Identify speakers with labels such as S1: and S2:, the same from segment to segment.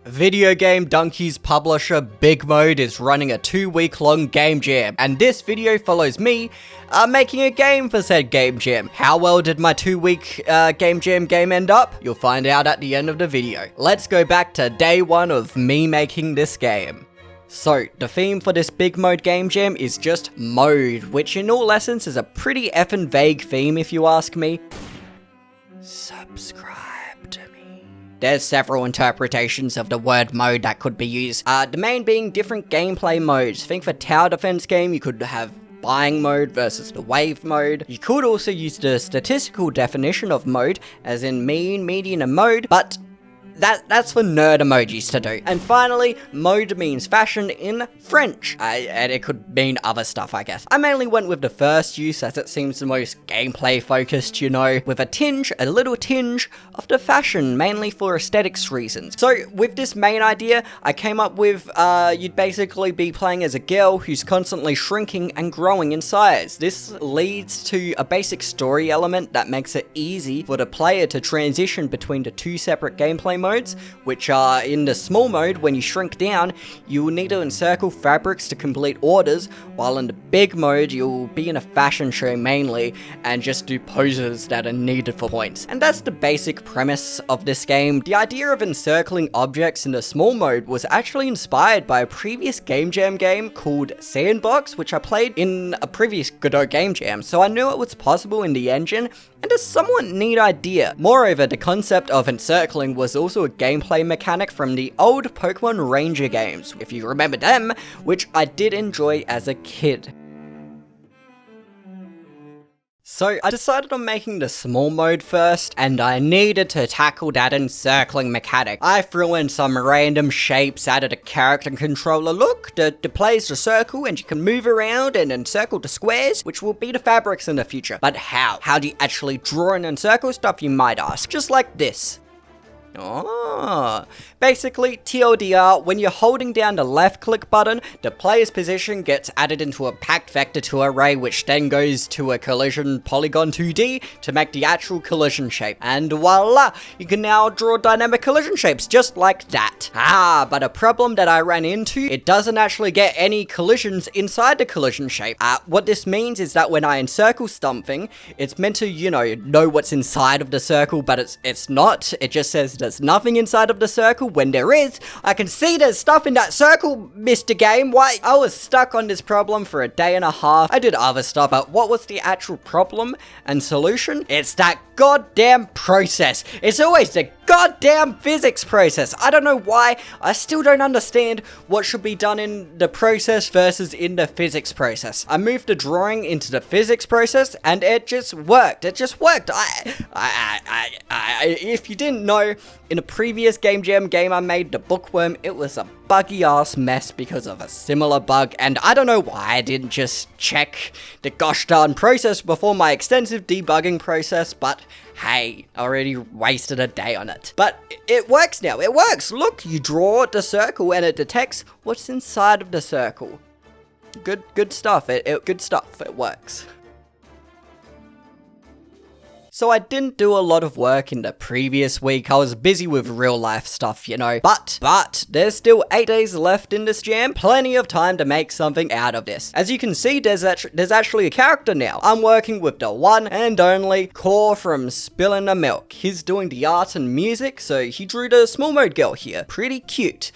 S1: Videogamedunkey's publisher BigMode is running a 2-week-long game jam, and this video follows me making a game for said game jam. How well did my 2-week game jam game end up? You'll find out at the end of the video. Let's go back to day 1 of me making this game. So, the theme for this BigMode game jam is just mode, which in all essence is a pretty effing vague theme if you ask me. Subscribe to me. There's several interpretations of the word mode that could be used, the main being different gameplay modes. Think for tower defense game, you could have buying mode versus the wave mode. You could also use the statistical definition of mode, as in mean, median, and mode, but that's for nerd emojis to do. And finally, mode means fashion in French, and it could mean other stuff, I guess. I mainly went with the first use as it seems the most gameplay focused, you know, with a little tinge of the fashion, mainly for aesthetics reasons. So with this main idea, I came up with, you'd basically be playing as a girl who's constantly shrinking and growing in size. This leads to a basic story element that makes it easy for the player to transition between the two separate gameplay modes, which are in the small mode. When you shrink down, you will need to encircle fabrics to complete orders, while in the big mode, you'll be in a fashion show mainly, and just do poses that are needed for points. And that's the basic premise of this game. The idea of encircling objects in the small mode was actually inspired by a previous game jam game called Sandbox, which I played in a previous Godot game jam, so I knew it was possible in the engine, and a somewhat neat idea. Moreover, the concept of encircling was also a gameplay mechanic from the old Pokemon Ranger games, if you remember them, which I did enjoy as a kid. So I decided on making the small mode first, and I needed to tackle that encircling mechanic. I threw in some random shapes, added a character controller. Look, the play's the circle, and you can move around and encircle the squares, which will be the fabrics in the future. But how? How do you actually draw and encircle stuff, you might ask? Just like this. Oh, basically, TLDR, when you're holding down the left click button, the player's position gets added into a packed vector 2 array, which then goes to a collision polygon 2D to make the actual collision shape. And voila, you can now draw dynamic collision shapes just like that. But a problem that I ran into, it doesn't actually get any collisions inside the collision shape. What this means is that when I encircle something, it's meant to, you know what's inside of the circle, but it's not. It just says there's nothing inside of the circle when there is. I can see there's stuff in that circle, Mr. Game. Why? I was stuck on this problem for a day and a half. I did other stuff, but what was the actual problem and solution? It's that goddamn process. It's always the goddamn physics process. I don't know why. I still don't understand what should be done in the process versus in the physics process. I moved the drawing into the physics process and it just worked. It just worked. If you didn't know, in a previous game jam game I made, the Bookworm, it was a buggy ass mess because of a similar bug, and I don't know why I didn't just check the gosh darn process before my extensive debugging process, but hey, I already wasted a day on it. But it works now, it works! Look, you draw the circle and it detects what's inside of the circle. Good stuff, good stuff, it works. So I didn't do a lot of work in the previous week. I was busy with real life stuff, you know. But there's still 8 days left in this jam. Plenty of time to make something out of this. As you can see, there's actually a character now. I'm working with the one and only Core from Spillin' the Milk. He's doing the art and music, so he drew the small mode girl here. Pretty cute.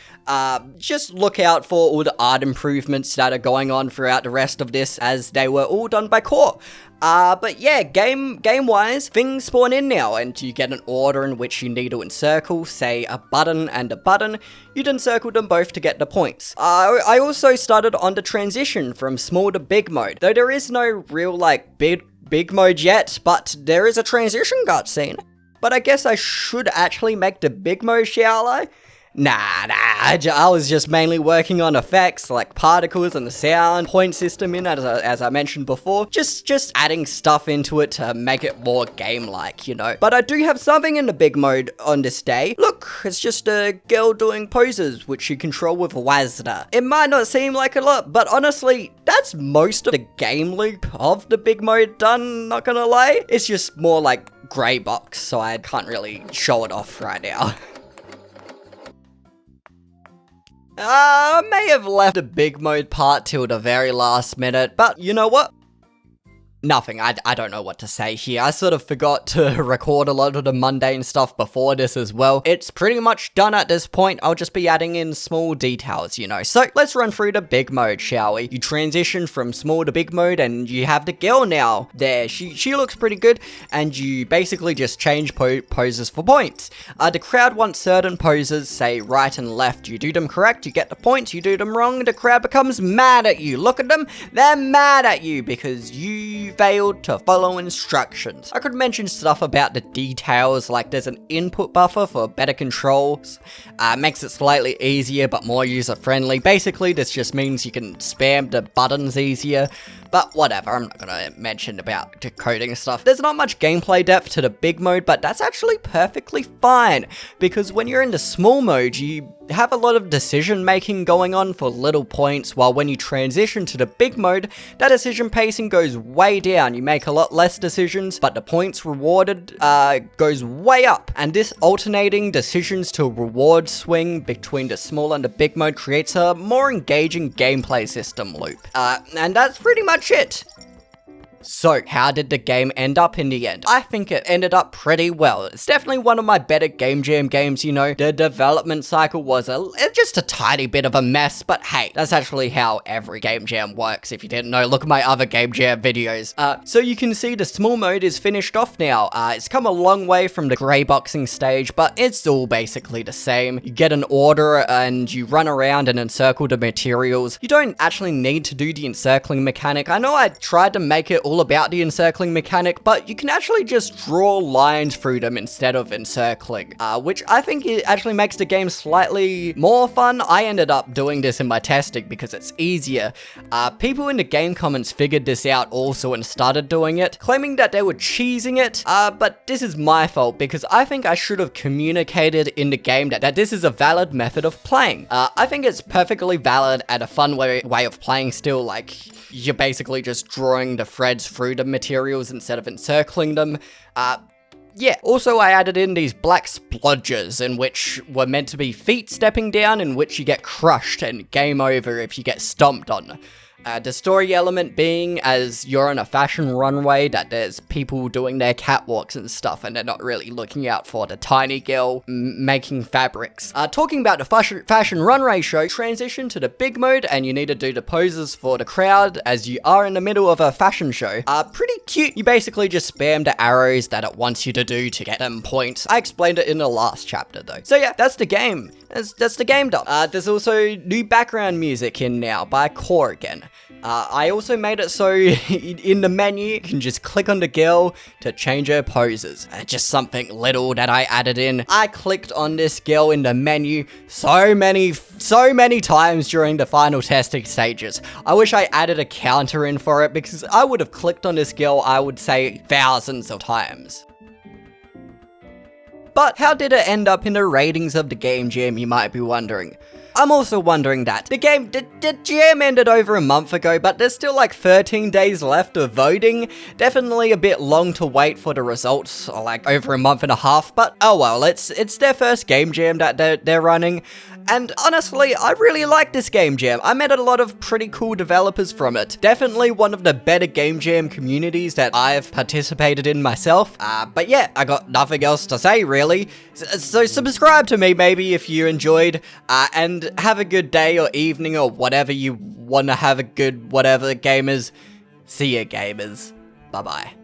S1: Just look out for all the art improvements that are going on throughout the rest of this, as they were all done by Core. But yeah, game-wise, things spawn in now, and you get an order in which you need to encircle, say, a button and a button. You'd encircle them both to get the points. I also started on the transition from small to big mode, though there is no real, big mode yet, but there is a transition cutscene. But I guess I should actually make the big mode, shall I? Nah, I was just mainly working on effects like particles and the sound point system in it, as I mentioned before. Just adding stuff into it to make it more game-like, you know. But I do have something in the big mode on this day. Look, it's just a girl doing poses, which you control with WASD. It might not seem like a lot, but honestly, that's most of the game loop of the big mode done, not gonna lie. It's just more like grey box, so I can't really show it off right now. I may have left the big mode part till the very last minute, but you know what? Nothing. I don't know what to say here. I sort of forgot to record a lot of the mundane stuff before this as well. It's pretty much done at this point. I'll just be adding in small details, you know. So let's run through the big mode, shall we? You transition from small to big mode and you have the girl now there. She looks pretty good, and you basically just change poses for points. The crowd wants certain poses, say right and left. You do them correct, you get the points. You do them wrong, the crowd becomes mad at you. Look at them, they're mad at you because you failed to follow instructions. I could mention stuff about the details, like there's an input buffer for better controls, makes it slightly easier but more user-friendly. Basically, this just means you can spam the buttons easier, but whatever, I'm not gonna mention about decoding stuff. There's not much gameplay depth to the big mode, but that's actually perfectly fine, because when you're in the small mode, you have a lot of decision making going on for little points, while when you transition to the big mode, that decision pacing goes way down. You make a lot less decisions, but the points rewarded goes way up. And this alternating decisions to reward swing between the small and the big mode creates a more engaging gameplay system loop. And that's pretty much it. So, how did the game end up in the end? I think it ended up pretty well. It's definitely one of my better Game Jam games, you know. The development cycle was just a tiny bit of a mess, but hey, that's actually how every Game Jam works. If you didn't know, look at my other Game Jam videos. So you can see the small mode is finished off now. It's come a long way from the grey boxing stage, but it's all basically the same. You get an order and you run around and encircle the materials. You don't actually need to do the encircling mechanic. I know I tried to make it all about the encircling mechanic, but you can actually just draw lines through them instead of encircling, which I think it actually makes the game slightly more fun. I ended up doing this in my testing because it's easier. People in the game comments figured this out also and started doing it, claiming that they were cheesing it, but this is my fault because I think I should have communicated in the game that this is a valid method of playing. I think it's perfectly valid and a fun way of playing still, like you're basically just drawing the threads through the materials instead of encircling them. Yeah, also I added in these black splodges, in which were meant to be feet stepping down, in which you get crushed and game over if you get stomped on. The story element being, as you're on a fashion runway, that there's people doing their catwalks and stuff, and they're not really looking out for the tiny girl making fabrics. Talking about the fashion runway show, transition to the big mode, and you need to do the poses for the crowd, as you are in the middle of a fashion show. Pretty cute. You basically just spam the arrows that it wants you to do to get them points. I explained it in the last chapter, though. So yeah, that's the game. That's the game done. There's also new background music in now by Core again. I also made it so in the menu, you can just click on the girl to change her poses. Just something little that I added in. I clicked on this girl in the menu so many times during the final testing stages. I wish I added a counter in for it because I would have clicked on this girl, I would say, thousands of times. But how did it end up in the ratings of the Game Jam, you might be wondering? I'm also wondering that. The jam ended over a month ago, but there's still like 13 days left of voting. Definitely a bit long to wait for the results, or like over a month and a half, but oh well, it's their first Game Jam that they're running. And honestly, I really like this Game Jam. I met a lot of pretty cool developers from it. Definitely one of the better Game Jam communities that I've participated in myself. But yeah, I got nothing else to say really. So subscribe to me maybe if you enjoyed, and have a good day or evening or whatever you want to have a good whatever, gamers. See ya, gamers. Bye-bye.